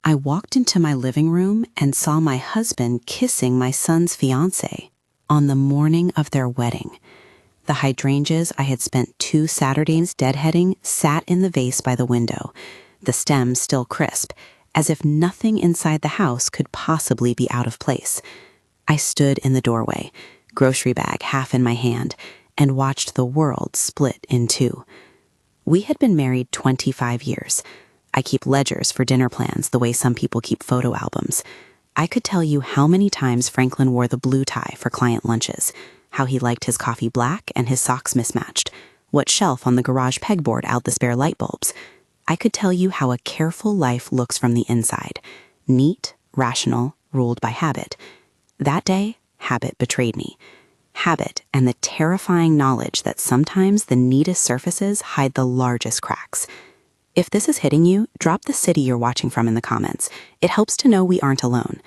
I walked into my living room and saw my husband kissing my son's fiancée on the morning of their wedding. The hydrangeas I had spent 2 Saturdays deadheading sat in the vase by the window, the stems still crisp, as if nothing inside the house could possibly be out of place. I stood in the doorway, grocery bag half in my hand, and watched the world split in two. We had been married 25 years. I keep ledgers for dinner plans the way some people keep photo albums. I could tell you how many times Franklin wore the blue tie for client lunches, how he liked his coffee black and his socks mismatched, what shelf on the garage pegboard held the spare light bulbs. I could tell you how a careful life looks from the inside, neat, rational, ruled by habit. That day, habit betrayed me. Habit and the terrifying knowledge that sometimes the neatest surfaces hide the largest cracks. If this is hitting you, drop the city you're watching from in the comments. It helps to know we aren't alone.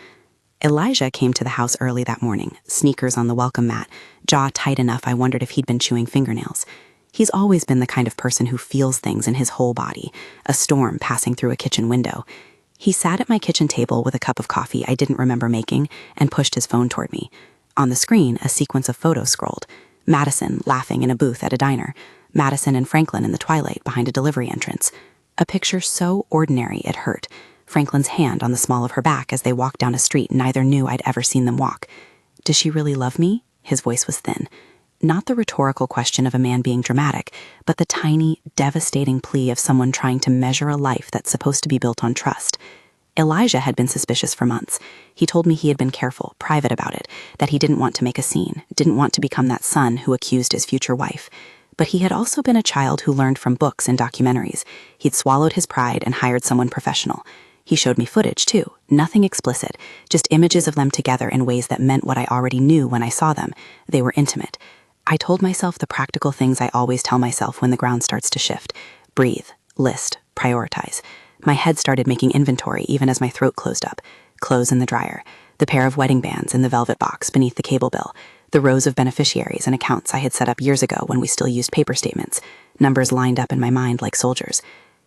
Elijah came to the house early that morning, sneakers on the welcome mat, jaw tight enough I wondered if he'd been chewing fingernails. He's always been the kind of person who feels things in his whole body, a storm passing through a kitchen window. He sat at my kitchen table with a cup of coffee I didn't remember making and pushed his phone toward me. On the screen, a sequence of photos scrolled. Madison laughing in a booth at a diner. Madison and Franklin in the twilight behind a delivery entrance. A picture so ordinary it hurt. Franklin's hand on the small of her back as they walked down a street neither knew I'd ever seen them walk. Does she really love me? His voice was thin. Not the rhetorical question of a man being dramatic, but the tiny, devastating plea of someone trying to measure a life that's supposed to be built on trust. Elijah had been suspicious for months. He told me he had been careful, private about it, that he didn't want to make a scene, didn't want to become that son who accused his future wife. But he had also been a child who learned from books and documentaries. He'd swallowed his pride and hired someone professional. He showed me footage, too, nothing explicit, just images of them together in ways that meant what I already knew when I saw them. They were intimate. I told myself the practical things I always tell myself when the ground starts to shift. Breathe, list, prioritize. My head started making inventory even as my throat closed up. Clothes in the dryer, the pair of wedding bands in the velvet box beneath the cable bill, the rows of beneficiaries and accounts I had set up years ago when we still used paper statements, numbers lined up in my mind like soldiers.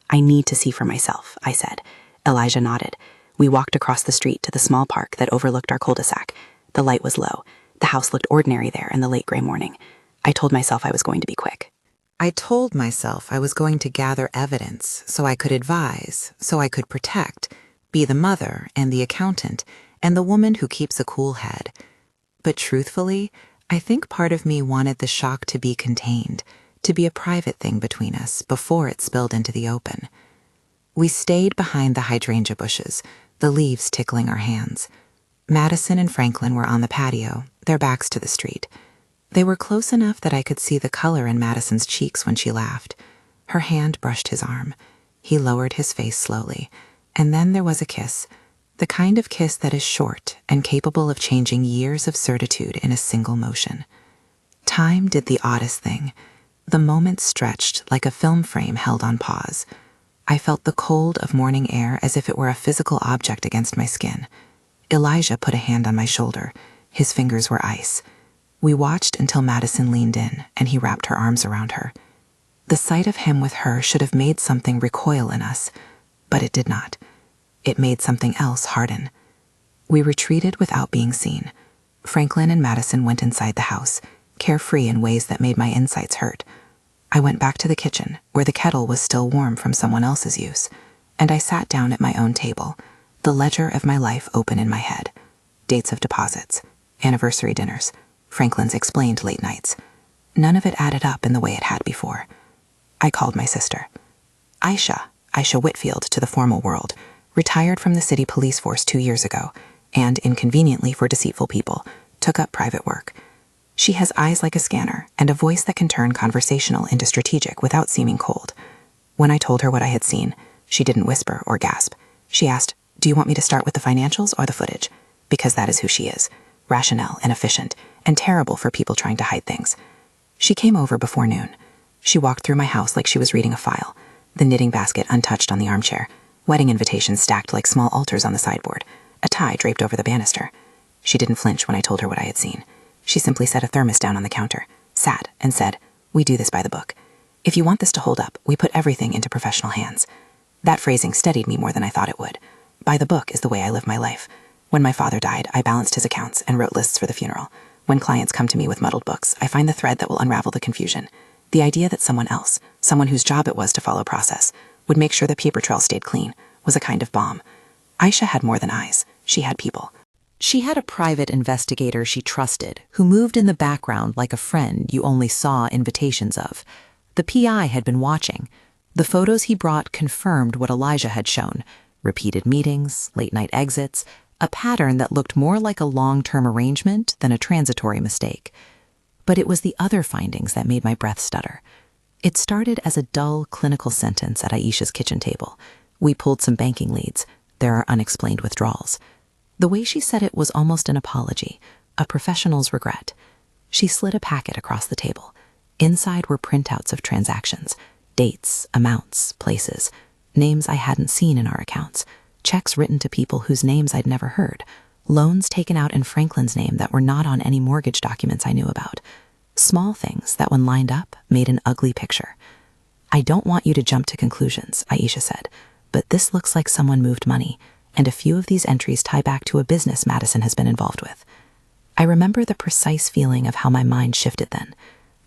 I need to see for myself, I said. Elijah nodded. We walked across the street to the small park that overlooked our cul-de-sac. The light was low. The house looked ordinary there in the late gray morning. I told myself I was going to be quick. I told myself I was going to gather evidence so I could advise, so I could protect, be the mother and the accountant and the woman who keeps a cool head. But truthfully, I think part of me wanted the shock to be contained, to be a private thing between us before it spilled into the open. We stayed behind the hydrangea bushes, the leaves tickling our hands. Madison and Franklin were on the patio, their backs to the street. They were close enough that I could see the color in Madison's cheeks when she laughed. Her hand brushed his arm. He lowered his face slowly, and then there was a kiss, the kind of kiss that is short and capable of changing years of certitude in a single motion. Time did the oddest thing. The moment stretched like a film frame held on pause. I felt the cold of morning air as if it were a physical object against my skin. Elijah put a hand on my shoulder. His fingers were ice. We watched until Madison leaned in, and he wrapped her arms around her. The sight of him with her should have made something recoil in us, but it did not. It made something else harden. We retreated without being seen. Franklin and Madison went inside the house, carefree in ways that made my insides hurt. I went back to the kitchen, where the kettle was still warm from someone else's use, and I sat down at my own table, the ledger of my life open in my head. Dates of deposits, anniversary dinners, Franklin's explained late nights. None of it added up in the way it had before. I called my sister. Aisha Whitfield to the formal world, retired from the city police force 2 years ago, and, inconveniently for deceitful people, took up private work. She has eyes like a scanner and a voice that can turn conversational into strategic without seeming cold. When I told her what I had seen, she didn't whisper or gasp. She asked, "Do you want me to start with the financials or the footage?" Because that is who she is. Rationale and efficient, and terrible for people trying to hide things. She came over before noon. She walked through my house like she was reading a file, the knitting basket untouched on the armchair, wedding invitations stacked like small altars on the sideboard, a tie draped over the banister. She didn't flinch when I told her what I had seen. She simply set a thermos down on the counter, sat, and said, "We do this by the book. If you want this to hold up, we put everything into professional hands." That phrasing steadied me more than I thought it would. By the book is the way I live my life. When my father died, I balanced his accounts and wrote lists for the funeral. When clients come to me with muddled books, I find the thread that will unravel the confusion. The idea that someone else, someone whose job it was to follow process, would make sure the paper trail stayed clean was a kind of bomb. Aisha had more than eyes. She had people. She had a private investigator she trusted, who moved in the background like a friend you only saw invitations of. The PI had been watching. The photos he brought confirmed what Elijah had shown: repeated meetings, late-night exits, a pattern that looked more like a long-term arrangement than a transitory mistake. But it was the other findings that made my breath stutter. It started as a dull clinical sentence at Aisha's kitchen table. We pulled some banking leads. There are unexplained withdrawals. The way she said it was almost an apology, a professional's regret. She slid a packet across the table. Inside were printouts of transactions, dates, amounts, places, names I hadn't seen in our accounts, checks written to people whose names I'd never heard, loans taken out in Franklin's name that were not on any mortgage documents I knew about. Small things that, when lined up, made an ugly picture. "I don't want you to jump to conclusions," Aisha said, "but this looks like someone moved money, and a few of these entries tie back to a business Madison has been involved with." I remember the precise feeling of how my mind shifted then.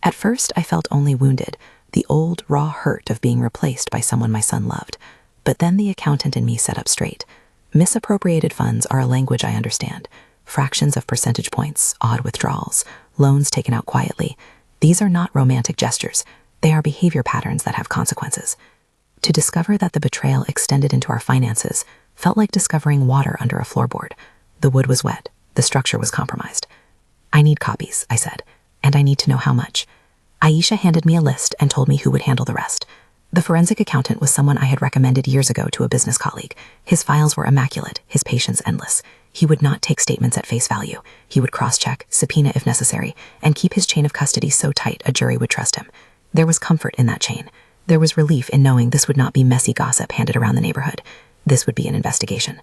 At first, I felt only wounded, the old, raw hurt of being replaced by someone my son loved. But then the accountant in me sat up straight. Misappropriated funds are a language I understand. Fractions of percentage points, odd withdrawals, loans taken out quietly. These are not romantic gestures. They are behavior patterns that have consequences. To discover that the betrayal extended into our finances felt like discovering water under a floorboard. The wood was wet. The structure was compromised. "I need copies," I said, "and I need to know how much." Aisha handed me a list and told me who would handle the rest. The forensic accountant was someone I had recommended years ago to a business colleague. His files were immaculate, his patience endless. He would not take statements at face value. He would cross-check, subpoena if necessary, and keep his chain of custody so tight a jury would trust him. There was comfort in that chain. There was relief in knowing this would not be messy gossip handed around the neighborhood. This would be an investigation.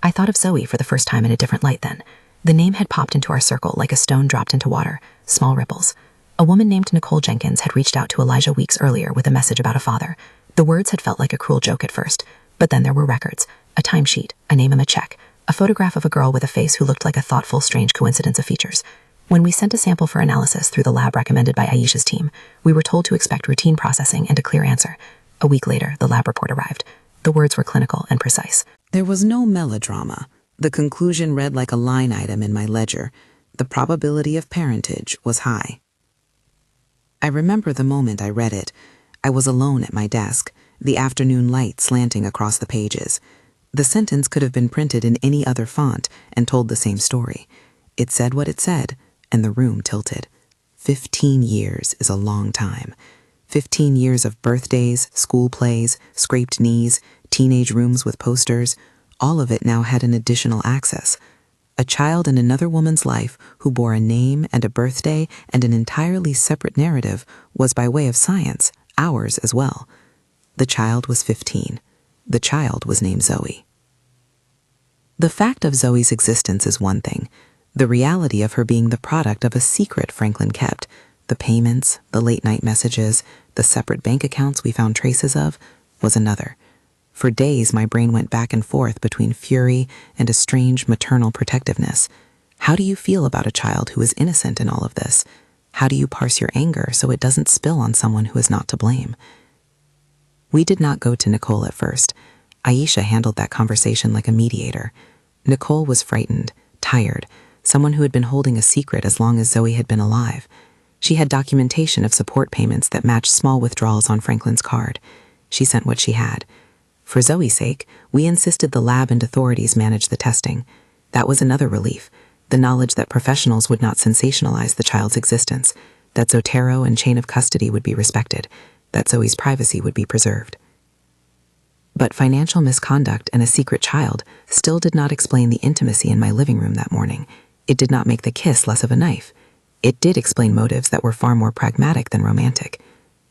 I thought of Zoe for the first time in a different light then. The name had popped into our circle like a stone dropped into water, small ripples. A woman named Nicole Jenkins had reached out to Elijah weeks earlier with a message about a father. The words had felt like a cruel joke at first, but then there were records, a timesheet, a name on a check, a photograph of a girl with a face who looked like a thoughtful, strange coincidence of features. When we sent a sample for analysis through the lab recommended by Aisha's team, we were told to expect routine processing and a clear answer. A week later, the lab report arrived. The words were clinical and precise. There was no melodrama. The conclusion read like a line item in my ledger. The probability of parentage was high. I remember the moment I read it. I was alone at my desk, the afternoon light slanting across the pages. The sentence could have been printed in any other font and told the same story. It said what it said, and the room tilted. 15 years is a long time. 15 years of birthdays, school plays, scraped knees, teenage rooms with posters. All of it now had an additional access. A child in another woman's life who bore a name and a birthday and an entirely separate narrative was, by way of science, ours as well. The child was 15. The child was named Zoe. The fact of Zoe's existence is one thing. The reality of her being the product of a secret Franklin kept, the payments, the late-night messages, the separate bank accounts we found traces of, was another. For days, my brain went back and forth between fury and a strange maternal protectiveness. How do you feel about a child who is innocent in all of this? How do you parse your anger so it doesn't spill on someone who is not to blame? We did not go to Nicole at first. Aisha handled that conversation like a mediator. Nicole was frightened, tired, someone who had been holding a secret as long as Zoe had been alive. She had documentation of support payments that matched small withdrawals on Franklin's card. She sent what she had. For Zoe's sake, we insisted the lab and authorities manage the testing. That was another relief, the knowledge that professionals would not sensationalize the child's existence, that Zotero and chain of custody would be respected, that Zoe's privacy would be preserved. But financial misconduct and a secret child still did not explain the intimacy in my living room that morning. It did not make the kiss less of a knife. It did explain motives that were far more pragmatic than romantic.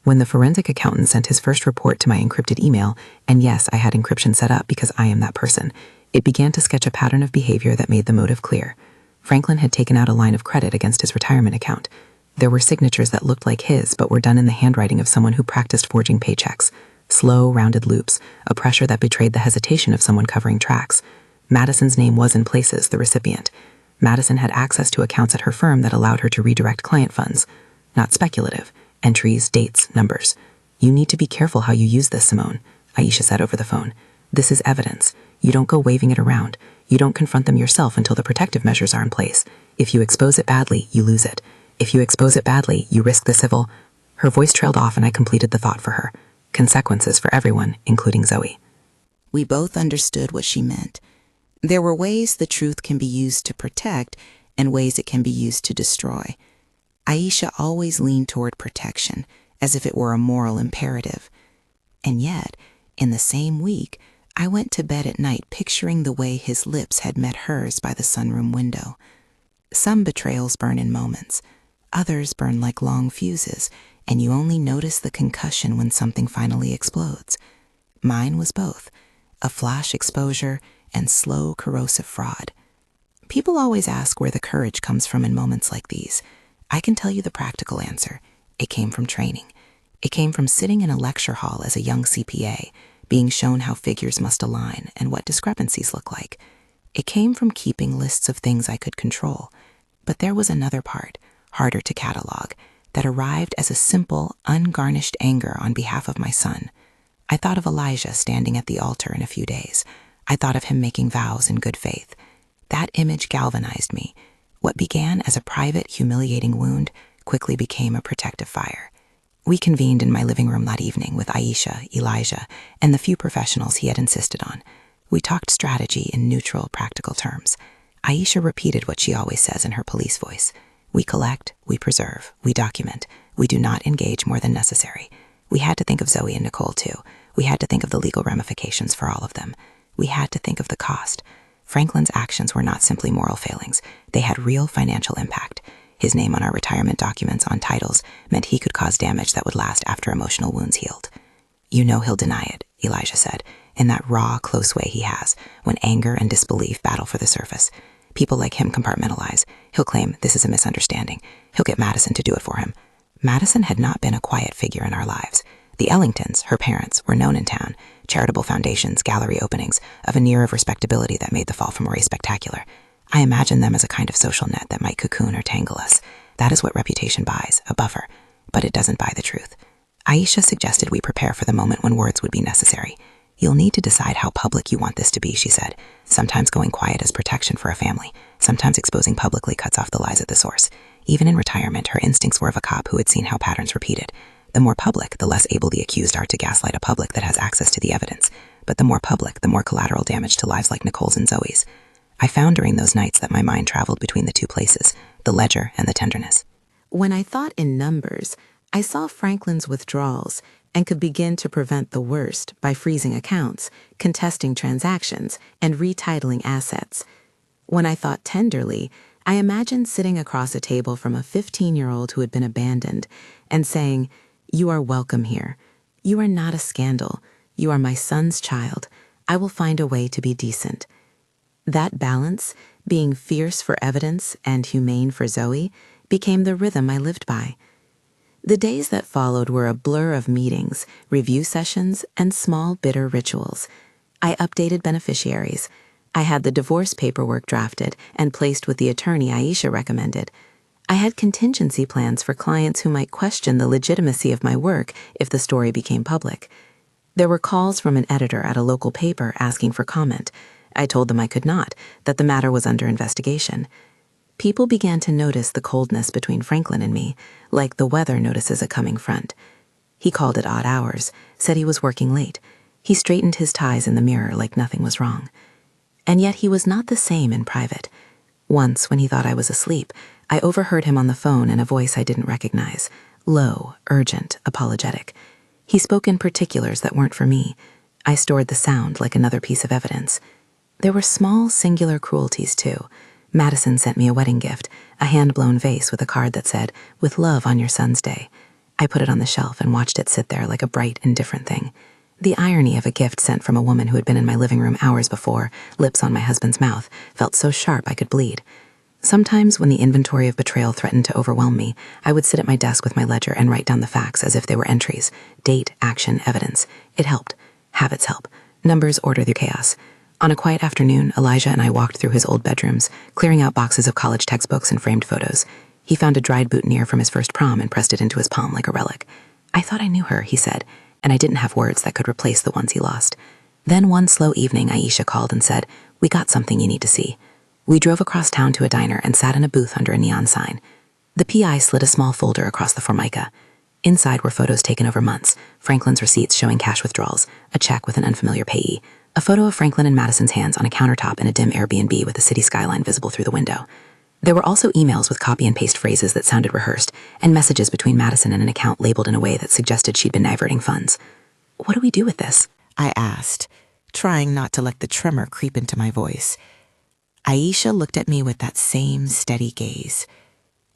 When the forensic accountant sent his first report to my encrypted email, and yes, I had encryption set up because I am that person, it began to sketch a pattern of behavior that made the motive clear. Franklin had taken out a line of credit against his retirement account. There were signatures that looked like his but were done in the handwriting of someone who practiced forging paychecks. Slow, rounded loops, a pressure that betrayed the hesitation of someone covering tracks. Madison's name was in places, the recipient. Madison had access to accounts at her firm that allowed her to redirect client funds. Not speculative. Entries, dates, numbers. You need to be careful how you use this, Simone, Aisha said over the phone. This is evidence. You don't go waving it around. You don't confront them yourself until the protective measures are in place. If you expose it badly, you lose it. If you expose it badly, you risk the civil... Her voice trailed off and I completed the thought for her. Consequences for everyone, including Zoe. We both understood what she meant. There were ways the truth can be used to protect and ways it can be used to destroy. Aisha always leaned toward protection, as if it were a moral imperative. And yet, in the same week, I went to bed at night picturing the way his lips had met hers by the sunroom window. Some betrayals burn in moments. Others burn like long fuses, and you only notice the concussion when something finally explodes. Mine was both, a flash exposure and slow, corrosive fraud. People always ask where the courage comes from in moments like these. I can tell you the practical answer. It came from training. It came from sitting in a lecture hall as a young CPA, being shown how figures must align and what discrepancies look like. It came from keeping lists of things I could control. But there was another part, harder to catalog, that arrived as a simple, ungarnished anger on behalf of my son. I thought of Elijah standing at the altar in a few days. I thought of him making vows in good faith. That image galvanized me. What began as a private, humiliating wound quickly became a protective fire. We convened in my living room that evening with Aisha, Elijah, and the few professionals he had insisted on. We talked strategy in neutral, practical terms. Aisha repeated what she always says in her police voice. We collect, we preserve, we document. We do not engage more than necessary. We had to think of Zoe and Nicole, too. We had to think of the legal ramifications for all of them. We had to think of the cost. Franklin's actions were not simply moral failings. They had real financial impact. His name on our retirement documents on titles meant he could cause damage that would last after emotional wounds healed. You know he'll deny it, Elijah said, in that raw, close way he has, when anger and disbelief battle for the surface. People like him compartmentalize. He'll claim this is a misunderstanding. He'll get Madison to do it for him. Madison had not been a quiet figure in our lives. The Ellingtons, her parents, were known in town. Charitable foundations, gallery openings, a veneer of respectability that made the fall from Marie spectacular. I imagined them as a kind of social net that might cocoon or tangle us. That is what reputation buys, a buffer. But it doesn't buy the truth. Aisha suggested we prepare for the moment when words would be necessary. You'll need to decide how public you want this to be, she said. Sometimes going quiet is protection for a family. Sometimes exposing publicly cuts off the lies at the source. Even in retirement, her instincts were of a cop who had seen how patterns repeated. The more public, the less able the accused are to gaslight a public that has access to the evidence. But the more public, the more collateral damage to lives like Nicole's and Zoe's. I found during those nights that my mind traveled between the two places, the ledger and the tenderness. When I thought in numbers, I saw Franklin's withdrawals and could begin to prevent the worst by freezing accounts, contesting transactions, and retitling assets. When I thought tenderly, I imagined sitting across a table from a 15-year-old who had been abandoned and saying, "You are welcome here. You are not a scandal. You are my son's child. I will find a way to be decent." That balance, being fierce for evidence and humane for Zoe, became the rhythm I lived by. The days that followed were a blur of meetings, review sessions, and small, bitter rituals. I updated beneficiaries. I had the divorce paperwork drafted and placed with the attorney Aisha recommended. I had contingency plans for clients who might question the legitimacy of my work if the story became public. There were calls from an editor at a local paper asking for comment. I told them I could not, that the matter was under investigation. People began to notice the coldness between Franklin and me, like the weather notices a coming front. He called at odd hours, said he was working late. He straightened his ties in the mirror like nothing was wrong. And yet he was not the same in private. Once, when he thought I was asleep, I overheard him on the phone in a voice I didn't recognize, low, urgent, apologetic. He spoke in particulars that weren't for me. I stored the sound like another piece of evidence. There were small, singular cruelties, too. Madison sent me a wedding gift, a hand-blown vase with a card that said, "With love on your son's day." I put it on the shelf and watched it sit there like a bright, indifferent thing. The irony of a gift sent from a woman who had been in my living room hours before, lips on my husband's mouth, felt so sharp I could bleed. Sometimes, when the inventory of betrayal threatened to overwhelm me, I would sit at my desk with my ledger and write down the facts as if they were entries. Date, action, evidence. It helped. Habits help. Numbers order through chaos. On a quiet afternoon, Elijah and I walked through his old bedrooms, clearing out boxes of college textbooks and framed photos. He found a dried boutonniere from his first prom and pressed it into his palm like a relic. "I thought I knew her," he said, and I didn't have words that could replace the ones he lost. Then one slow evening, Aisha called and said, "We got something you need to see." We drove across town to a diner and sat in a booth under a neon sign. The PI slid a small folder across the formica. Inside were photos taken over months, Franklin's receipts showing cash withdrawals, a check with an unfamiliar payee, a photo of Franklin and Madison's hands on a countertop in a dim Airbnb with the city skyline visible through the window. There were also emails with copy and paste phrases that sounded rehearsed, and messages between Madison and an account labeled in a way that suggested she'd been diverting funds. "What do we do with this?" I asked, trying not to let the tremor creep into my voice. Aisha looked at me with that same steady gaze.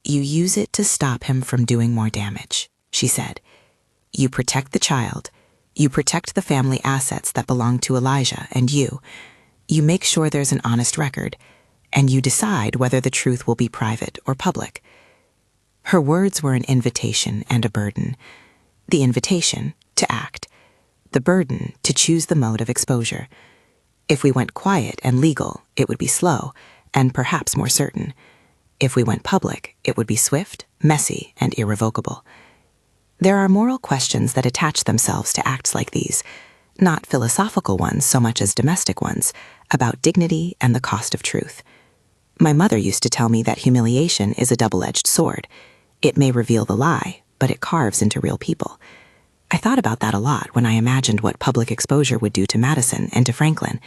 "You use it to stop him from doing more damage," she said. "You protect the child. You protect the family assets that belong to Elijah and you. You make sure there's an honest record, and you decide whether the truth will be private or public." Her words were an invitation and a burden. The invitation to act. The burden to choose the mode of exposure. If we went quiet and legal, it would be slow, and perhaps more certain. If we went public, it would be swift, messy, and irrevocable. There are moral questions that attach themselves to acts like these, not philosophical ones so much as domestic ones, about dignity and the cost of truth. My mother used to tell me that humiliation is a double-edged sword. It may reveal the lie, but it carves into real people. I thought about that a lot when I imagined what public exposure would do to Madison and to Franklin.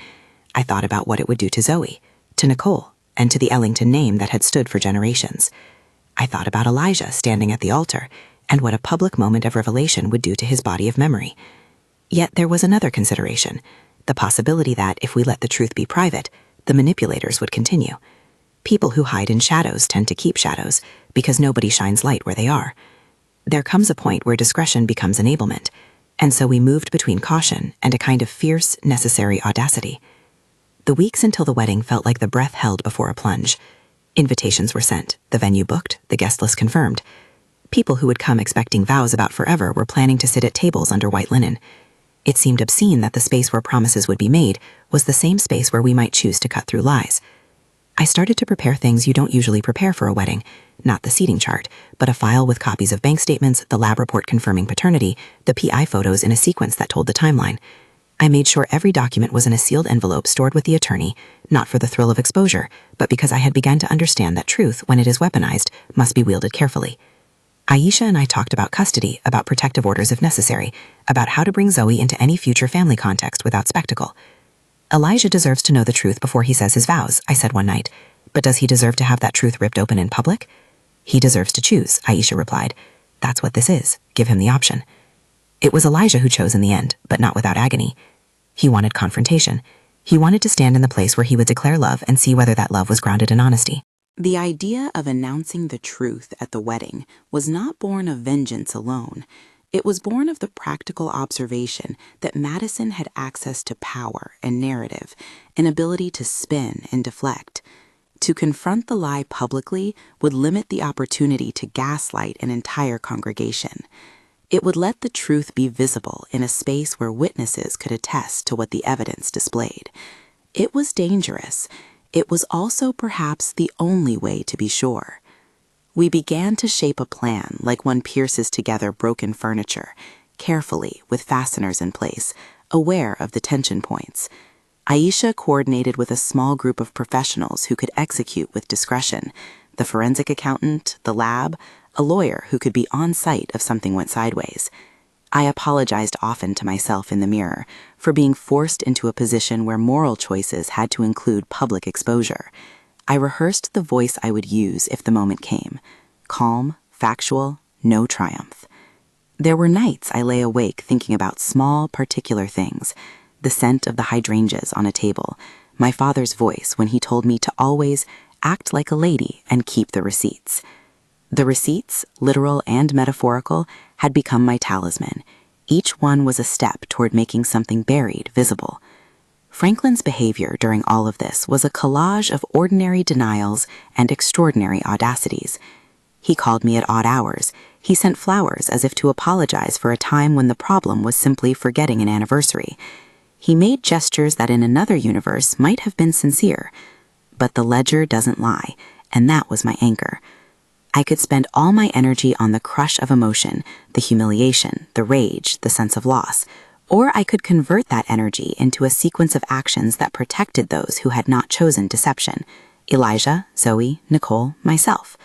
I thought about what it would do to Zoe, to Nicole, and to the Ellington name that had stood for generations. I thought about Elijah standing at the altar, and what a public moment of revelation would do to his body of memory. Yet there was another consideration, the possibility that if we let the truth be private, the manipulators would continue. People who hide in shadows tend to keep shadows, because nobody shines light where they are. There comes a point where discretion becomes enablement, and so we moved between caution and a kind of fierce, necessary audacity. The weeks until the wedding felt like the breath held before a plunge. Invitations were sent, the venue booked, the guest list confirmed. People who would come expecting vows about forever were planning to sit at tables under white linen. It seemed obscene that the space where promises would be made was the same space where we might choose to cut through lies. I started to prepare things you don't usually prepare for a wedding, not the seating chart, but a file with copies of bank statements, the lab report confirming paternity, the PI photos in a sequence that told the timeline. I made sure every document was in a sealed envelope stored with the attorney, not for the thrill of exposure, but because I had begun to understand that truth, when it is weaponized, must be wielded carefully. Aisha and I talked about custody, about protective orders if necessary, about how to bring Zoe into any future family context without spectacle. "Elijah deserves to know the truth before he says his vows," I said one night. "But does he deserve to have that truth ripped open in public?" "He deserves to choose," Aisha replied. "That's what this is. Give him the option." It was Elijah who chose in the end, but not without agony. He wanted confrontation. He wanted to stand in the place where he would declare love and see whether that love was grounded in honesty. The idea of announcing the truth at the wedding was not born of vengeance alone. It was born of the practical observation that Madison had access to power and narrative, an ability to spin and deflect. To confront the lie publicly would limit the opportunity to gaslight an entire congregation. It would let the truth be visible in a space where witnesses could attest to what the evidence displayed. It was dangerous. It was also perhaps the only way to be sure. We began to shape a plan like one pierces together broken furniture, carefully with fasteners in place, aware of the tension points. Aisha coordinated with a small group of professionals who could execute with discretion, the forensic accountant, the lab, a lawyer who could be on site if something went sideways. I apologized often to myself in the mirror for being forced into a position where moral choices had to include public exposure. I rehearsed the voice I would use if the moment came. Calm, factual, no triumph. There were nights I lay awake thinking about small, particular things. The scent of the hydrangeas on a table, my father's voice when he told me to always act like a lady and keep the receipts. The receipts, literal and metaphorical, had become my talisman. Each one was a step toward making something buried visible. Franklin's behavior during all of this was a collage of ordinary denials and extraordinary audacities. He called me at odd hours. He sent flowers as if to apologize for a time when the problem was simply forgetting an anniversary. He made gestures that in another universe might have been sincere. But the ledger doesn't lie, and that was my anchor. I could spend all my energy on the crush of emotion, the humiliation, the rage, the sense of loss, or I could convert that energy into a sequence of actions that protected those who had not chosen deception: Elijah, Zoe, Nicole, myself.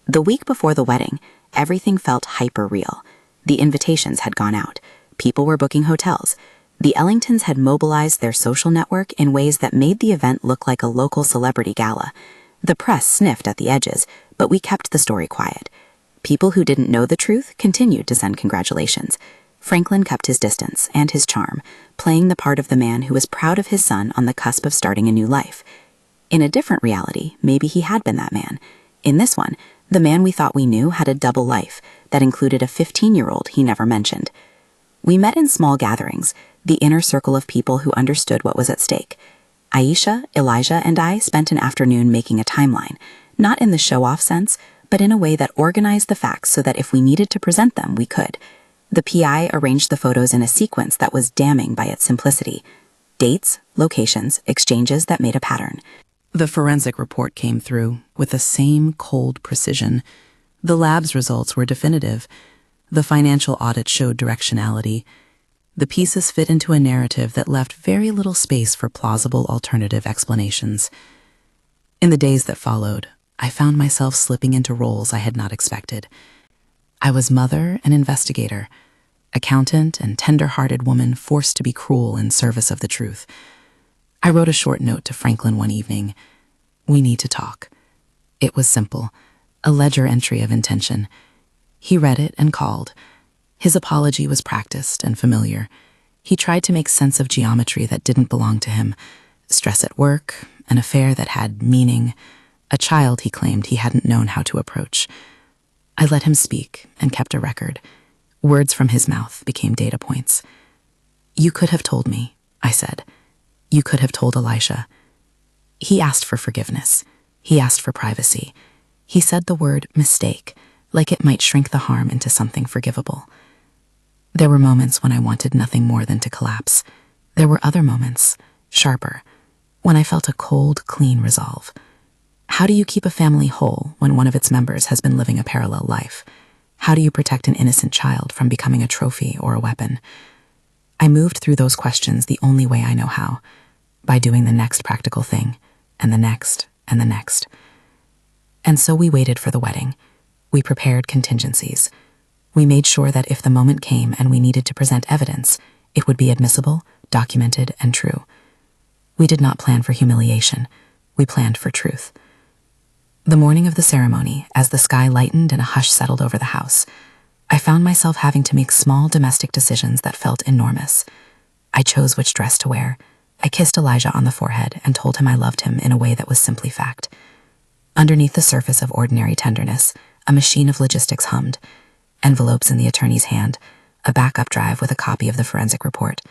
The week before the wedding, everything felt hyper-real. The invitations had gone out. People were booking hotels. The Ellingtons had mobilized their social network in ways that made the event look like a local celebrity gala. The press sniffed at the edges, but we kept the story quiet. People who didn't know the truth continued to send congratulations. Franklin kept his distance and his charm, playing the part of the man who was proud of his son on the cusp of starting a new life. In a different reality, maybe he had been that man. In this one, the man we thought we knew had a double life that included a 15-year-old he never mentioned. We met in small gatherings, the inner circle of people who understood what was at stake. Aisha, Elijah, and I spent an afternoon making a timeline, not in the show-off sense, but in a way that organized the facts so that if we needed to present them, we could. The PI arranged the photos in a sequence that was damning by its simplicity. Dates, locations, exchanges that made a pattern. The forensic report came through with the same cold precision. The lab's results were definitive. The financial audit showed directionality. The pieces fit into a narrative that left very little space for plausible alternative explanations. In the days that followed, I found myself slipping into roles I had not expected. I was mother and investigator, accountant and tender-hearted woman forced to be cruel in service of the truth. I wrote a short note to Franklin one evening. "We need to talk." It was simple, a ledger entry of intention. He read it and called. His apology was practiced and familiar. He tried to make sense of geometry that didn't belong to him: stress at work, an affair that had meaning, a child he claimed he hadn't known how to approach. I let him speak and kept a record. Words from his mouth became data points. "You could have told me," I said. "You could have told Elisha." He asked for forgiveness. He asked for privacy. He said the word mistake, like it might shrink the harm into something forgivable. There were moments when I wanted nothing more than to collapse. There were other moments, sharper, when I felt a cold, clean resolve. How do you keep a family whole when one of its members has been living a parallel life? How do you protect an innocent child from becoming a trophy or a weapon? I moved through those questions the only way I know how, by doing the next practical thing, and the next, and the next. And so we waited for the wedding. We prepared contingencies. We made sure that if the moment came and we needed to present evidence, it would be admissible, documented, and true. We did not plan for humiliation. We planned for truth. The morning of the ceremony, as the sky lightened and a hush settled over the house, I found myself having to make small domestic decisions that felt enormous. I chose which dress to wear. I kissed Elijah on the forehead and told him I loved him in a way that was simply fact. Underneath the surface of ordinary tenderness, a machine of logistics hummed. Envelopes in the attorney's hand, a backup drive with a copy of the forensic report,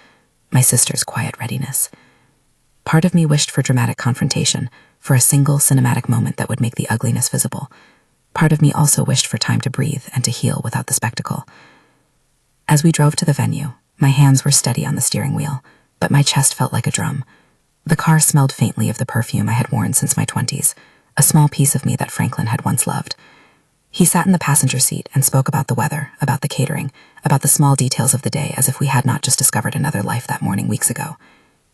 my sister's quiet readiness. Part of me wished for dramatic confrontation, for a single cinematic moment that would make the ugliness visible. Part of me also wished for time to breathe and to heal without the spectacle. As we drove to the venue, my hands were steady on the steering wheel, but my chest felt like a drum. The car smelled faintly of the perfume I had worn since my 20s, a small piece of me that Franklin had once loved. He sat in the passenger seat and spoke about the weather, about the catering, about the small details of the day as if we had not just discovered another life that morning weeks ago.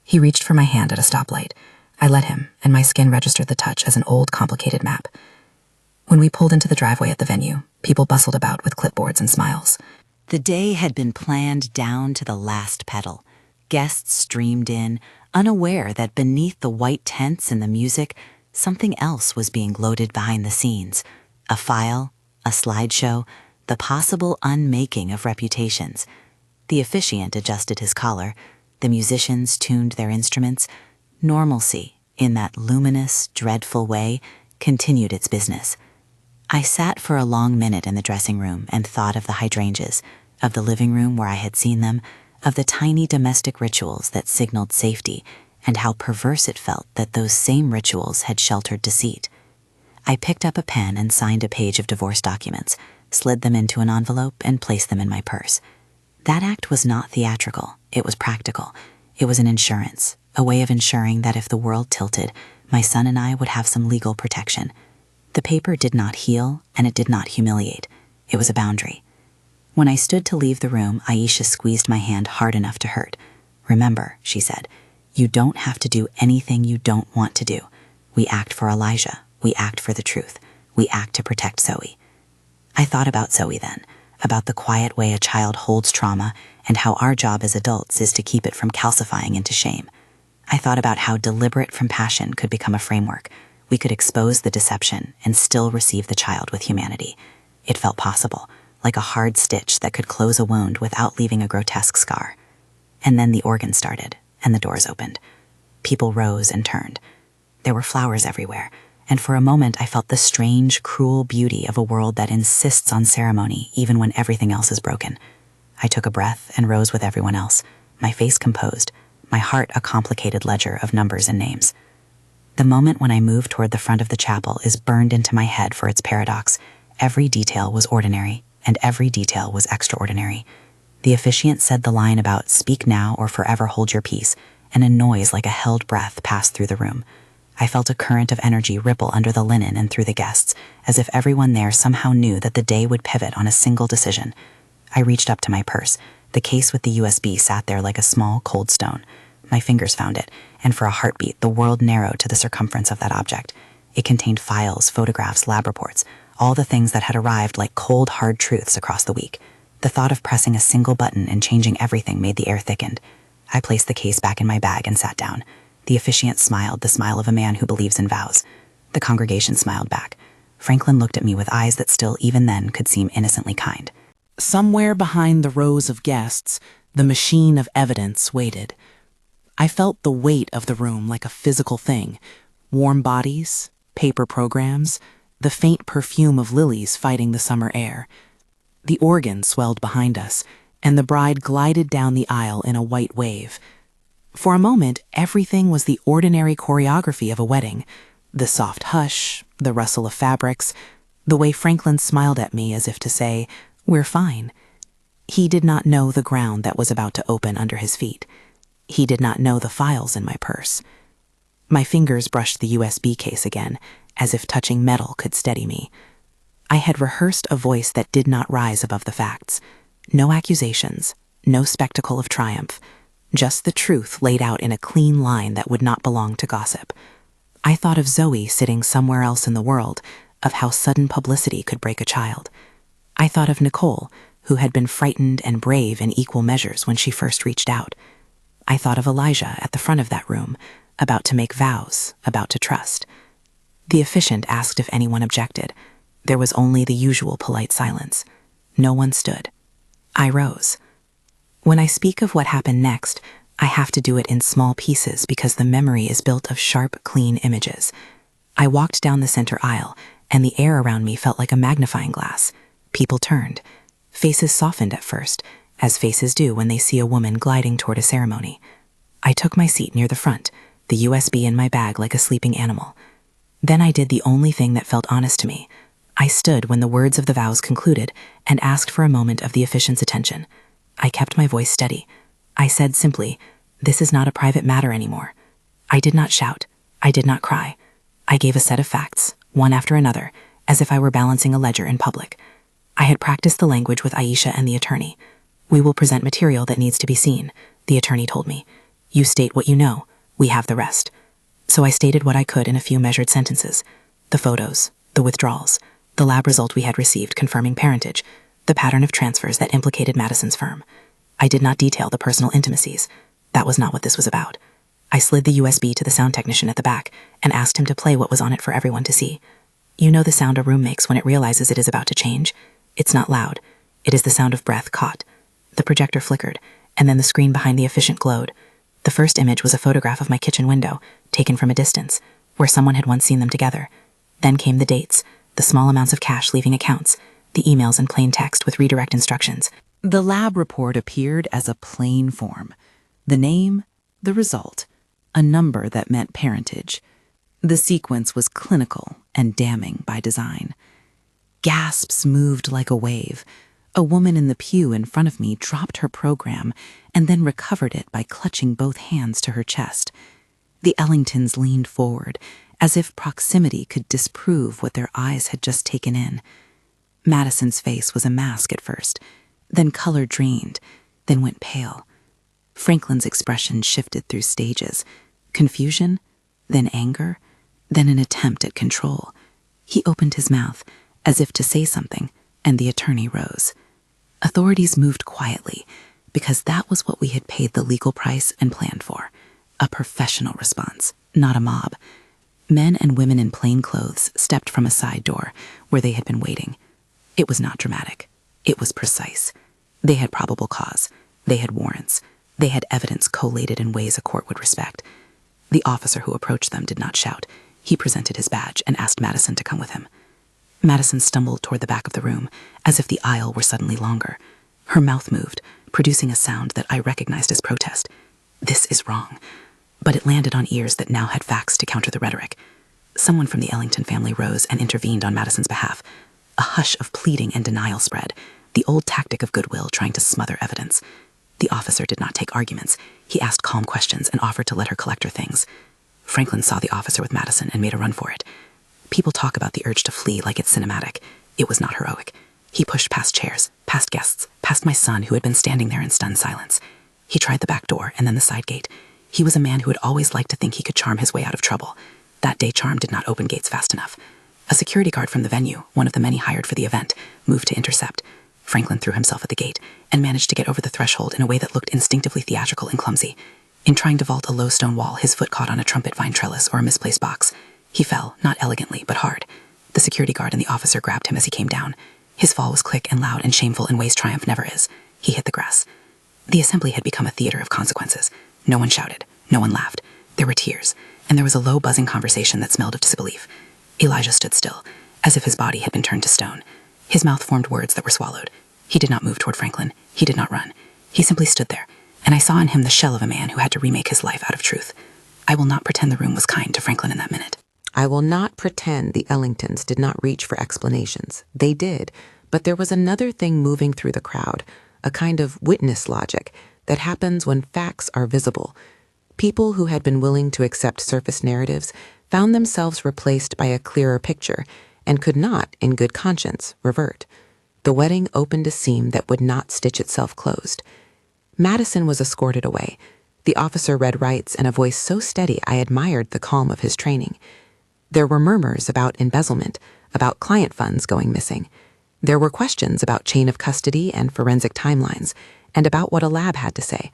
He reached for my hand at a stoplight. I let him, and my skin registered the touch as an old, complicated map. When we pulled into the driveway at the venue, people bustled about with clipboards and smiles. The day had been planned down to the last petal. Guests streamed in, unaware that beneath the white tents and the music, something else was being loaded behind the scenes. A file, a slideshow, the possible unmaking of reputations. The officiant adjusted his collar. The musicians tuned their instruments. Normalcy, in that luminous, dreadful way, continued its business. I sat for a long minute in the dressing room and thought of the hydrangeas, of the living room where I had seen them, of the tiny domestic rituals that signaled safety, and how perverse it felt that those same rituals had sheltered deceit. I picked up a pen and signed a page of divorce documents, slid them into an envelope, and placed them in my purse. That act was not theatrical, it was practical. It was an insurance, a way of ensuring that if the world tilted, my son and I would have some legal protection. The paper did not heal, and it did not humiliate. It was a boundary. When I stood to leave the room, Aisha squeezed my hand hard enough to hurt. "Remember," she said, "you don't have to do anything you don't want to do. We act for Elijah. We act for the truth. We act to protect Zoe." I thought about Zoe then, about the quiet way a child holds trauma and how our job as adults is to keep it from calcifying into shame. I thought about how deliberate compassion could become a framework. We could expose the deception and still receive the child with humanity. It felt possible, like a hard stitch that could close a wound without leaving a grotesque scar. And then the organ started, and the doors opened. People rose and turned. There were flowers everywhere, and for a moment I felt the strange, cruel beauty of a world that insists on ceremony even when everything else is broken. I took a breath and rose with everyone else, my face composed, my heart a complicated ledger of numbers and names. The moment when I moved toward the front of the chapel is burned into my head for its paradox. Every detail was ordinary, and every detail was extraordinary. The officiant said the line about "speak now or forever hold your peace," and a noise like a held breath passed through the room. I felt a current of energy ripple under the linen and through the guests, as if everyone there somehow knew that the day would pivot on a single decision. I reached up to my purse. The case with the USB sat there like a small, cold stone. My fingers found it, and for a heartbeat, the world narrowed to the circumference of that object. It contained files, photographs, lab reports, all the things that had arrived like cold, hard truths across the week. The thought of pressing a single button and changing everything made the air thickened. I placed the case back in my bag and sat down. The officiant smiled, the smile of a man who believes in vows. The congregation smiled back. Franklin looked at me with eyes that still, even then, could seem innocently kind. Somewhere behind the rows of guests, the machine of evidence waited. I felt the weight of the room like a physical thing. Warm bodies, paper programs, the faint perfume of lilies fighting the summer air. The organ swelled behind us, and the bride glided down the aisle in a white wave. For a moment, everything was the ordinary choreography of a wedding. The soft hush, the rustle of fabrics, the way Franklin smiled at me as if to say, "We're fine." He did not know the ground that was about to open under his feet. He did not know the files in my purse. My fingers brushed the USB case again, as if touching metal could steady me. I had rehearsed a voice that did not rise above the facts. No accusations, no spectacle of triumph, just the truth laid out in a clean line that would not belong to gossip. I thought of Zoe sitting somewhere else in the world, of how sudden publicity could break a child. I thought of Nicole, who had been frightened and brave in equal measures when she first reached out. I thought of Elijah at the front of that room, about to make vows, about to trust. The officiant asked if anyone objected. There was only the usual polite silence. No one stood. I rose. When I speak of what happened next, I have to do it in small pieces because the memory is built of sharp, clean images. I walked down the center aisle, and the air around me felt like a magnifying glass. People turned. Faces softened at first, as faces do when they see a woman gliding toward a ceremony. I took my seat near the front, the USB in my bag like a sleeping animal. Then I did the only thing that felt honest to me. I stood when the words of the vows concluded and asked for a moment of the officiant's attention. I kept my voice steady. I said simply, "This is not a private matter anymore." I did not shout. I did not cry. I gave a set of facts, one after another, as if I were balancing a ledger in public. I had practiced the language with Aisha and the attorney. "We will present material that needs to be seen," the attorney told me. "You state what you know. We have the rest." So I stated what I could in a few measured sentences. The photos, the withdrawals, the lab result we had received confirming parentage, the pattern of transfers that implicated Madison's firm. I did not detail the personal intimacies. That was not what this was about. I slid the USB to the sound technician at the back and asked him to play what was on it for everyone to see. You know the sound a room makes when it realizes it is about to change? It's not loud. It is the sound of breath caught. The projector flickered, and then the screen behind the officiant glowed. The first image was a photograph of my kitchen window, taken from a distance, where someone had once seen them together. Then came the dates, the small amounts of cash leaving accounts, the emails in plain text with redirect instructions. The lab report appeared as a plain form. The name, the result, a number that meant parentage. The sequence was clinical and damning by design. Gasps moved like a wave. A woman in the pew in front of me dropped her program and then recovered it by clutching both hands to her chest. The Ellingtons leaned forward, as if proximity could disprove what their eyes had just taken in. Madison's face was a mask at first, then color drained, then went pale. Franklin's expression shifted through stages: confusion, then anger, then an attempt at control. He opened his mouth, as if to say something, and the attorney rose. Authorities moved quietly, because that was what we had paid the legal price and planned for: a professional response, not a mob. Men and women in plain clothes stepped from a side door where they had been waiting. It was not dramatic. It was precise. They had probable cause. They had warrants. They had evidence collated in ways a court would respect. The officer who approached them did not shout. He presented his badge and asked Madison to come with him. Madison stumbled toward the back of the room, as if the aisle were suddenly longer. Her mouth moved, producing a sound that I recognized as protest. This is wrong. But it landed on ears that now had facts to counter the rhetoric. Someone from the Ellington family rose and intervened on Madison's behalf. A hush of pleading and denial spread, the old tactic of goodwill trying to smother evidence. The officer did not take arguments. He asked calm questions and offered to let her collect her things. Franklin saw the officer with Madison and made a run for it. People talk about the urge to flee like it's cinematic. It was not heroic. He pushed past chairs, past guests, past my son who had been standing there in stunned silence. He tried the back door and then the side gate. He was a man who had always liked to think he could charm his way out of trouble. That day, charm did not open gates fast enough. A security guard from the venue, one of the many hired for the event, moved to intercept. Franklin threw himself at the gate and managed to get over the threshold in a way that looked instinctively theatrical and clumsy. In trying to vault a low stone wall, his foot caught on a trumpet vine trellis or a misplaced box. He fell, not elegantly, but hard. The security guard and the officer grabbed him as he came down. His fall was quick and loud and shameful in ways triumph never is. He hit the grass. The assembly had become a theater of consequences. No one shouted. No one laughed. There were tears, and there was a low, buzzing conversation that smelled of disbelief. Elijah stood still, as if his body had been turned to stone. His mouth formed words that were swallowed. He did not move toward Franklin. He did not run. He simply stood there, and I saw in him the shell of a man who had to remake his life out of truth. I will not pretend the room was kind to Franklin in that minute. I will not pretend the Ellingtons did not reach for explanations. They did, but there was another thing moving through the crowd, a kind of witness logic that happens when facts are visible. People who had been willing to accept surface narratives found themselves replaced by a clearer picture and could not, in good conscience, revert. The wedding opened a seam that would not stitch itself closed. Madison was escorted away. The officer read rights in a voice so steady I admired the calm of his training. There were murmurs about embezzlement, about client funds going missing. There were questions about chain of custody and forensic timelines, and about what a lab had to say.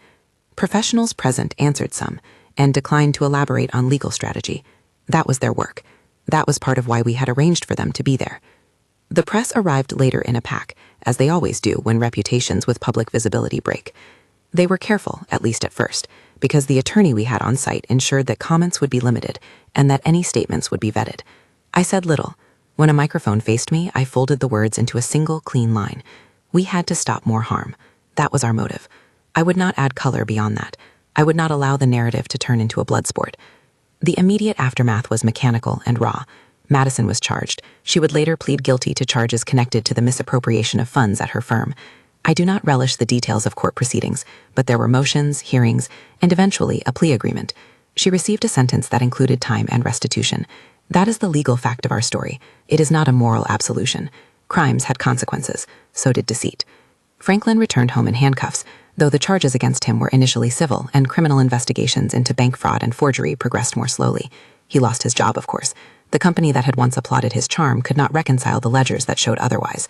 Professionals present answered some, and declined to elaborate on legal strategy. That was their work. That was part of why we had arranged for them to be there. The press arrived later in a pack, as they always do when reputations with public visibility break. They were careful, at least at first, because the attorney we had on site ensured that comments would be limited and that any statements would be vetted. I said little. When a microphone faced me, I folded the words into a single, clean line. We had to stop more harm. That was our motive. I would not add color beyond that. I would not allow the narrative to turn into a blood sport. The immediate aftermath was mechanical and raw. Madison was charged. She would later plead guilty to charges connected to the misappropriation of funds at her firm. I do not relish the details of court proceedings, but there were motions, hearings, and eventually a plea agreement. She received a sentence that included time and restitution. That is the legal fact of our story. It is not a moral absolution. Crimes had consequences. So did deceit. Franklin returned home in handcuffs, though the charges against him were initially civil and criminal investigations into bank fraud and forgery progressed more slowly. He lost his job, of course. The company that had once applauded his charm could not reconcile the ledgers that showed otherwise.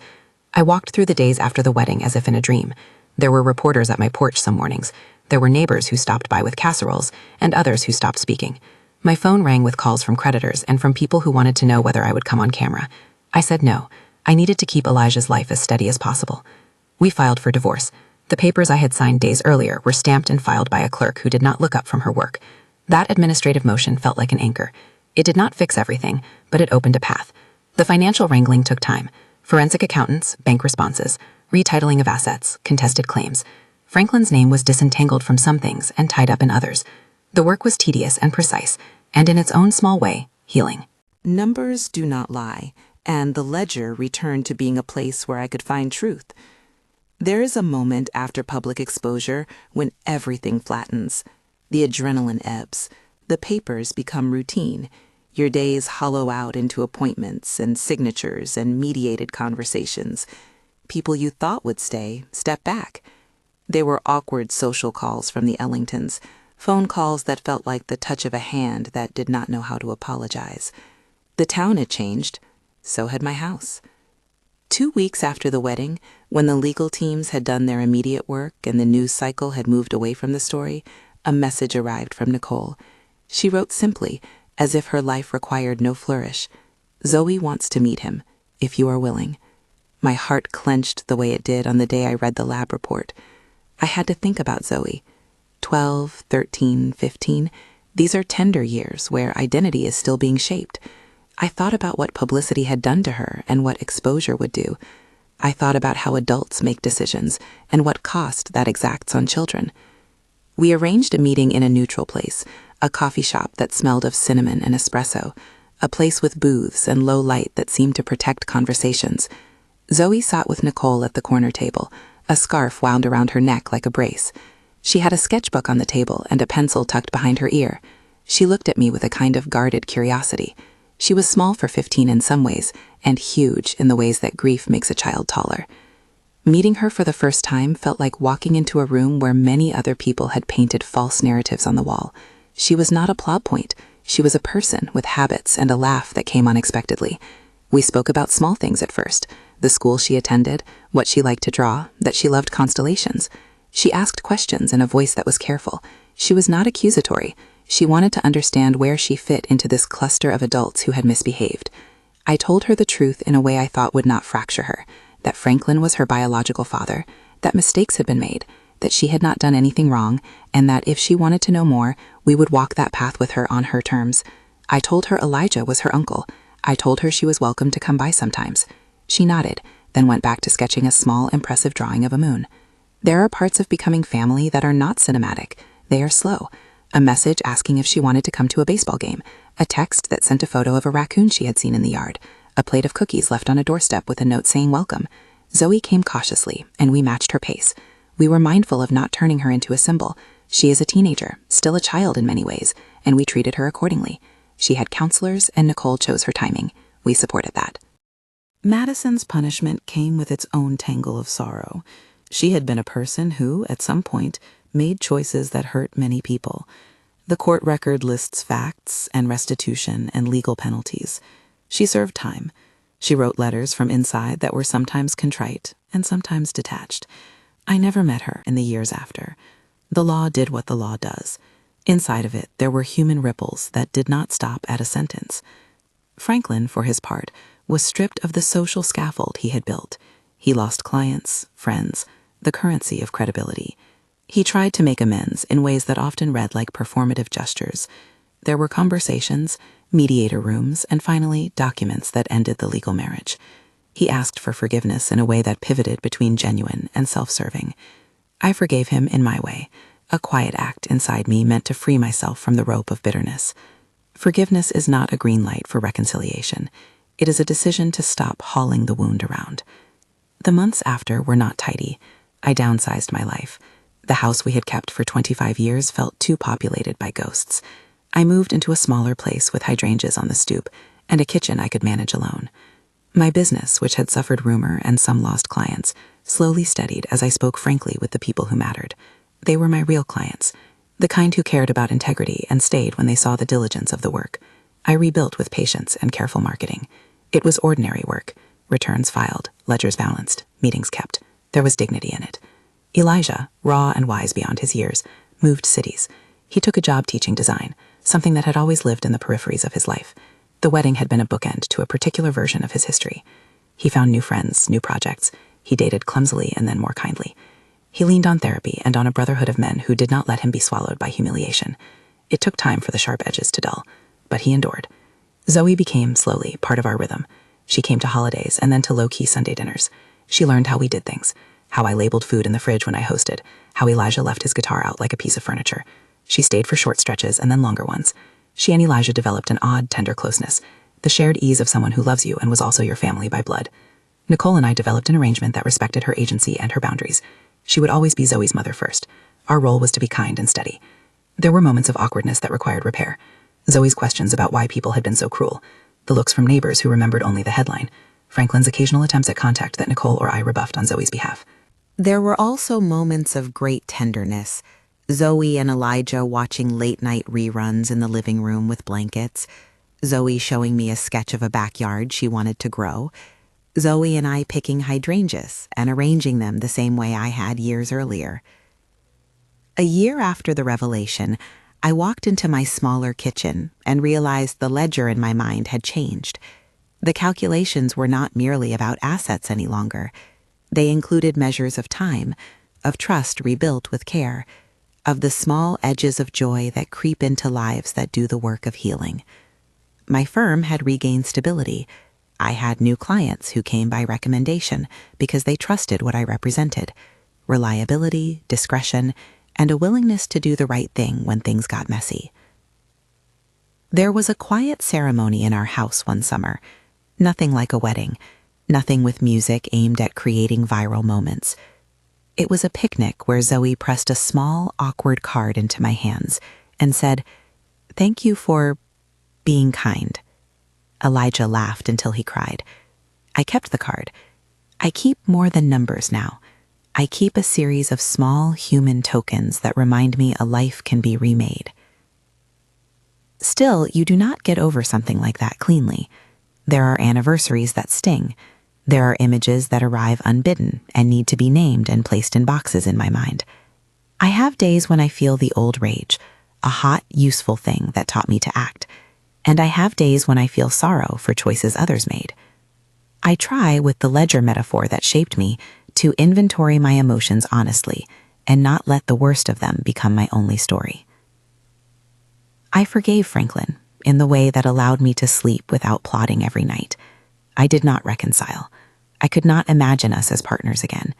I walked through the days after the wedding as if in a dream. There were reporters at my porch some mornings. There were neighbors who stopped by with casseroles, and others who stopped speaking. My phone rang with calls from creditors and from people who wanted to know whether I would come on camera. I said no. I needed to keep Elijah's life as steady as possible. We filed for divorce. The papers I had signed days earlier were stamped and filed by a clerk who did not look up from her work. That administrative motion felt like an anchor. It did not fix everything, but it opened a path. The financial wrangling took time. Forensic accountants, bank responses, retitling of assets, contested claims. Franklin's name was disentangled from some things and tied up in others. The work was tedious and precise, and in its own small way, healing. Numbers do not lie, and the ledger returned to being a place where I could find truth. There is a moment after public exposure when everything flattens. The adrenaline ebbs. The papers become routine. Your days hollow out into appointments and signatures and mediated conversations. People you thought would stay step back. They were awkward social calls from the Ellingtons, phone calls that felt like the touch of a hand that did not know how to apologize. The town had changed. So had my house. 2 weeks after the wedding, when the legal teams had done their immediate work and the news cycle had moved away from the story, a message arrived from Nicole. She wrote simply, as if her life required no flourish. Zoe wants to meet him, if you are willing. My heart clenched the way it did on the day I read the lab report. I had to think about Zoe. 12, 13, 15, these are tender years where identity is still being shaped. I thought about what publicity had done to her and what exposure would do. I thought about how adults make decisions and what cost that exacts on children. We arranged a meeting in a neutral place, a coffee shop that smelled of cinnamon and espresso, a place with booths and low light that seemed to protect conversations. Zoe sat with Nicole at the corner table, a scarf wound around her neck like a brace. She had a sketchbook on the table and a pencil tucked behind her ear. She looked at me with a kind of guarded curiosity. She was small for 15 in some ways, and huge in the ways that grief makes a child taller. Meeting her for the first time felt like walking into a room where many other people had painted false narratives on the wall. She was not a plot point. She was a person with habits and a laugh that came unexpectedly. We spoke about small things at first, the school she attended, what she liked to draw, that she loved constellations. She asked questions in a voice that was careful. She was not accusatory. She wanted to understand where she fit into this cluster of adults who had misbehaved. I told her the truth in a way I thought would not fracture her, that Franklin was her biological father, that mistakes had been made, that she had not done anything wrong, and that if she wanted to know more, we would walk that path with her on her terms. I told her Elijah was her uncle. I told her she was welcome to come by sometimes. She nodded, then went back to sketching a small, impressive drawing of a moon. There are parts of becoming family that are not cinematic. They are slow. A message asking if she wanted to come to a baseball game, a text that sent a photo of a raccoon she had seen in the yard, a plate of cookies left on a doorstep with a note saying welcome. Zoe came cautiously, and we matched her pace. We were mindful of not turning her into a symbol. She is a teenager, still a child in many ways, and we treated her accordingly. She had counselors, and Nicole chose her timing. We supported that. Madison's punishment came with its own tangle of sorrow. She had been a person who, at some point, made choices that hurt many people. The court record lists facts and restitution and legal penalties. She served time. She wrote letters from inside that were sometimes contrite and sometimes detached. I never met her in the years after. The law did what the law does. Inside of it, there were human ripples that did not stop at a sentence. Franklin, for his part, was stripped of the social scaffold he had built. He lost clients, friends, the currency of credibility. He tried to make amends in ways that often read like performative gestures. There were conversations, mediator rooms, and finally documents that ended the legal marriage. He asked for forgiveness in a way that pivoted between genuine and self-serving. I forgave him in my way, a quiet act inside me meant to free myself from the rope of bitterness. Forgiveness is not a green light for reconciliation. It is a decision to stop hauling the wound around. The months after were not tidy. I downsized my life. The house we had kept for 25 years felt too populated by ghosts. I moved into a smaller place with hydrangeas on the stoop and a kitchen I could manage alone. My business, which had suffered rumor and some lost clients, slowly steadied as I spoke frankly with the people who mattered. They were my real clients, the kind who cared about integrity and stayed when they saw the diligence of the work. I rebuilt with patience and careful marketing. It was ordinary work. Returns filed, ledgers balanced, meetings kept. There was dignity in it. Elijah, raw and wise beyond his years, moved cities. He took a job teaching design, something that had always lived in the peripheries of his life. The wedding had been a bookend to a particular version of his history. He found new friends, new projects. He dated clumsily and then more kindly. He leaned on therapy and on a brotherhood of men who did not let him be swallowed by humiliation. It took time for the sharp edges to dull, but he endured. Zoe became, slowly, part of our rhythm. She came to holidays and then to low-key Sunday dinners. She learned how we did things, how I labeled food in the fridge when I hosted, how Elijah left his guitar out like a piece of furniture. She stayed for short stretches and then longer ones. She and Elijah developed an odd, tender closeness, the shared ease of someone who loves you and was also your family by blood. Nicole and I developed an arrangement that respected her agency and her boundaries. She would always be Zoe's mother first. Our role was to be kind and steady. There were moments of awkwardness that required repair. Zoe's questions about why people had been so cruel, the looks from neighbors who remembered only the headline, Franklin's occasional attempts at contact that Nicole or I rebuffed on Zoe's behalf. There were also moments of great tenderness. Zoe and Elijah watching late-night reruns in the living room with blankets. Zoe showing me a sketch of a backyard she wanted to grow. Zoe and I picking hydrangeas and arranging them the same way I had years earlier. A year after the revelation, I walked into my smaller kitchen and realized the ledger in my mind had changed. The calculations were not merely about assets any longer. They included measures of time, of trust rebuilt with care, of the small edges of joy that creep into lives that do the work of healing. My firm had regained stability. I had new clients who came by recommendation because they trusted what I represented: reliability, discretion, and a willingness to do the right thing when things got messy. There was a quiet ceremony in our house one summer. Nothing like a wedding, nothing with music aimed at creating viral moments. It was a picnic where Zoe pressed a small, awkward card into my hands and said, "Thank you for being kind." Elijah laughed until he cried. I kept the card. I keep more than numbers now. I keep a series of small human tokens that remind me a life can be remade. Still, you do not get over something like that cleanly. There are anniversaries that sting. There are images that arrive unbidden and need to be named and placed in boxes in my mind. I have days when I feel the old rage, a hot, useful thing that taught me to act. And I have days when I feel sorrow for choices others made. I try, with the ledger metaphor that shaped me, to inventory my emotions honestly and not let the worst of them become my only story. I forgave Franklin in the way that allowed me to sleep without plotting every night. I did not reconcile. I could not imagine us as partners again.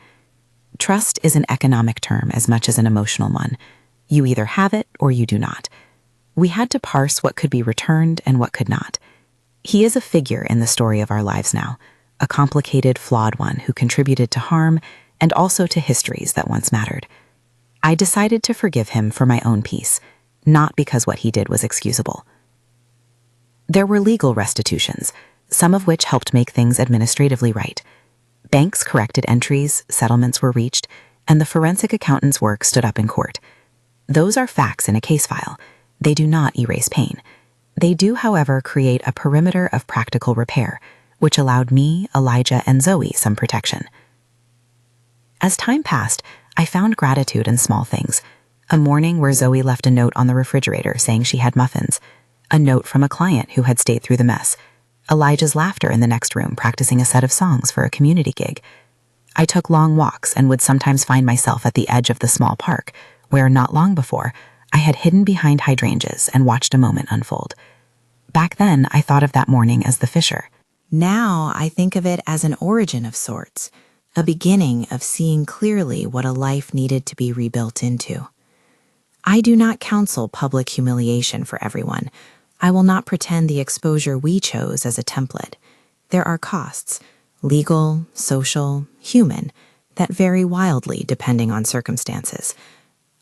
Trust is an economic term as much as an emotional one. You either have it or you do not. We had to parse what could be returned and what could not. He is a figure in the story of our lives now, a complicated, flawed one who contributed to harm and also to histories that once mattered. I decided to forgive him for my own peace, not because what he did was excusable. There were legal restitutions, some of which helped make things administratively right. Banks corrected entries, settlements were reached, and the forensic accountant's work stood up in court. Those are facts in a case file. They do not erase pain. They do, however, create a perimeter of practical repair, which allowed me, Elijah, and Zoe some protection. As time passed, I found gratitude in small things. A morning where Zoe left a note on the refrigerator saying she had muffins, a note from a client who had stayed through the mess, Elijah's laughter in the next room practicing a set of songs for a community gig. I took long walks and would sometimes find myself at the edge of the small park, where not long before, I had hidden behind hydrangeas and watched a moment unfold. Back then, I thought of that morning as the fissure. Now, I think of it as an origin of sorts, a beginning of seeing clearly what a life needed to be rebuilt into. I do not counsel public humiliation for everyone. I will not pretend the exposure we chose as a template. There are costs, legal, social, human, that vary wildly depending on circumstances.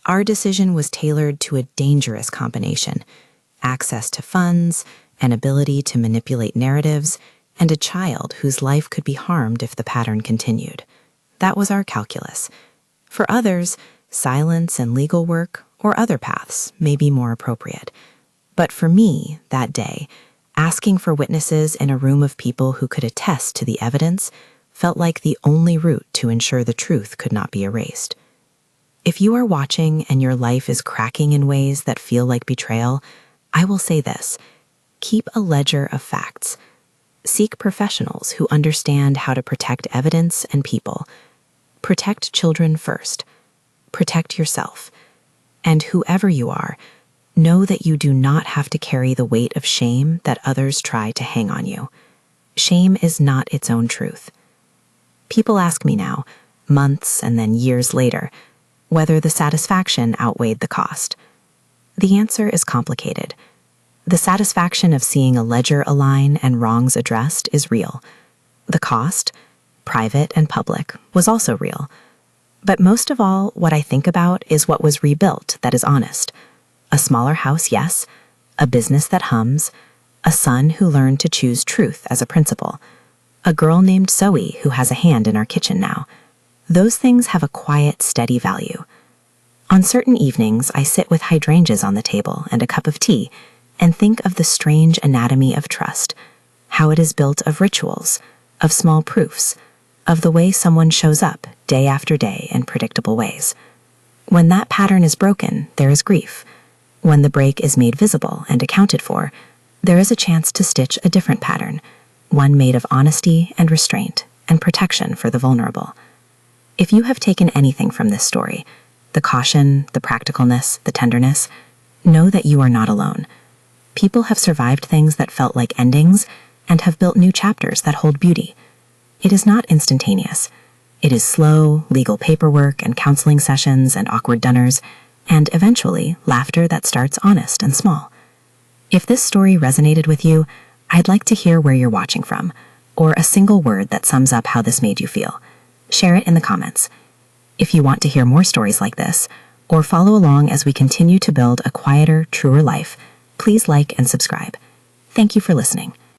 Our decision was tailored to a dangerous combination: access to funds, an ability to manipulate narratives, and a child whose life could be harmed if the pattern continued. That was our calculus. For others, silence and legal work or other paths may be more appropriate. But for me, that day, asking for witnesses in a room of people who could attest to the evidence felt like the only route to ensure the truth could not be erased. If you are watching and your life is cracking in ways that feel like betrayal, I will say this: keep a ledger of facts. Seek professionals who understand how to protect evidence and people. Protect children first. Protect yourself. And whoever you are, know that you do not have to carry the weight of shame that others try to hang on you. Shame is not its own truth. People ask me now, months and then years later, whether the satisfaction outweighed the cost. The answer is complicated. The satisfaction of seeing a ledger align and wrongs addressed is real. The cost, private and public, was also real. But most of all, what I think about is what was rebuilt that is honest. A smaller house, yes. A business that hums. A son who learned to choose truth as a principle. A girl named Zoe who has a hand in our kitchen now. Those things have a quiet, steady value. On certain evenings, I sit with hydrangeas on the table and a cup of tea and think of the strange anatomy of trust, how it is built of rituals, of small proofs, of the way someone shows up day after day in predictable ways. When that pattern is broken, there is grief. When the break is made visible and accounted for, there is a chance to stitch a different pattern, one made of honesty and restraint and protection for the vulnerable. If you have taken anything from this story, the caution, the practicalness, the tenderness, know that you are not alone. People have survived things that felt like endings and have built new chapters that hold beauty. It is not instantaneous. It is slow, legal paperwork and counseling sessions and awkward dinners, and eventually laughter that starts honest and small. If this story resonated with you, I'd like to hear where you're watching from, or a single word that sums up how this made you feel. Share it in the comments. If you want to hear more stories like this, or follow along as we continue to build a quieter, truer life, please like and subscribe. Thank you for listening.